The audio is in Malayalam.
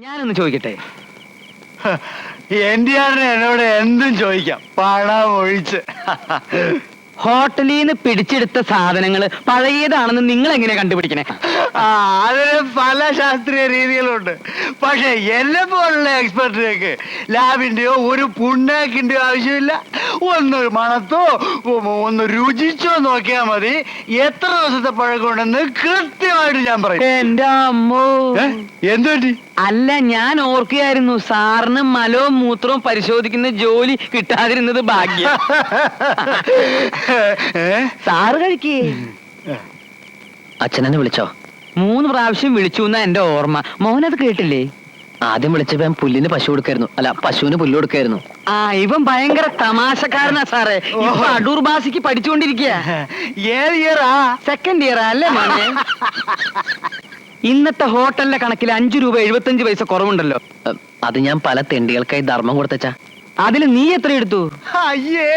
ഞാനൊന്ന് ചോദിക്കട്ടെ, എൻഡിആറിന് എന്നോട് എന്തും ചോദിക്കാം, പണം ഒഴിച്ച്. ഹോട്ടലിൽ നിന്ന് പിടിച്ചെടുത്ത സാധനങ്ങള് പഴയതാണെന്ന് നിങ്ങൾ എങ്ങനെ കണ്ടുപിടിക്കണേ? അതിന് പല ശാസ്ത്രീയ രീതികളുണ്ട്. പക്ഷെ എന്നെ പോലുള്ള എക്സ്പെർട്ടിലേക്ക് ലാബിന്റെയോ ഒരു പുണ്ണാക്കിന്റെയോ ആവശ്യമില്ല. ഒന്ന് മണത്തോ ഒന്ന് രുചിച്ചോ നോക്കിയാ മതി എത്ര ദിവസത്തെ പഴക്കമുണ്ടെന്ന് കൃത്യമായിട്ട് ഞാൻ പറയും. എന്റെ അമ്മോ, എന്തുപറ്റി? അല്ല, ഞാൻ ഓർക്കുകയായിരുന്നു സാറിന് മലവും മൂത്രവും പരിശോധിക്കുന്ന ജോലി കിട്ടാതിരുന്നത് ഭാഗ്യം. സാറ് കഴിക്കേ. അച്ഛനെന്നെ വിളിച്ചോ? 3 പ്രാവശ്യം വിളിച്ചു എന്നാ എന്റെ ഓർമ്മ. മോനത് കേട്ടില്ലേ? ആദ്യം വിളിച്ചപ്പോ ഞാൻ പുല്ലിന് പശു കൊടുക്കായിരുന്നു, അല്ല പശുവിന് പുല്ല് കൊടുക്കായിരുന്നു. ഇവൻ ഭയങ്കര തമാശക്കാരനാ സാറേ. ഇപ്പൊ അടൂർ ഭാഷയ്ക്ക് പഠിച്ചുകൊണ്ടിരിക്കുക. ഏത് ഇയറാ? സെക്കൻഡ് ഇയർ അല്ലേ മോനെ? ഇന്നത്തെ ഹോട്ടലിലെ കണക്കിൽ 5 രൂപ 75 പൈസ കുറവുണ്ടല്ലോ. അത് ഞാൻ പല തെണ്ടികൾക്കായി ധർമ്മം കൊടുത്തച്ചാ. അതിൽ നീ എത്ര എടുത്തു? അയ്യേ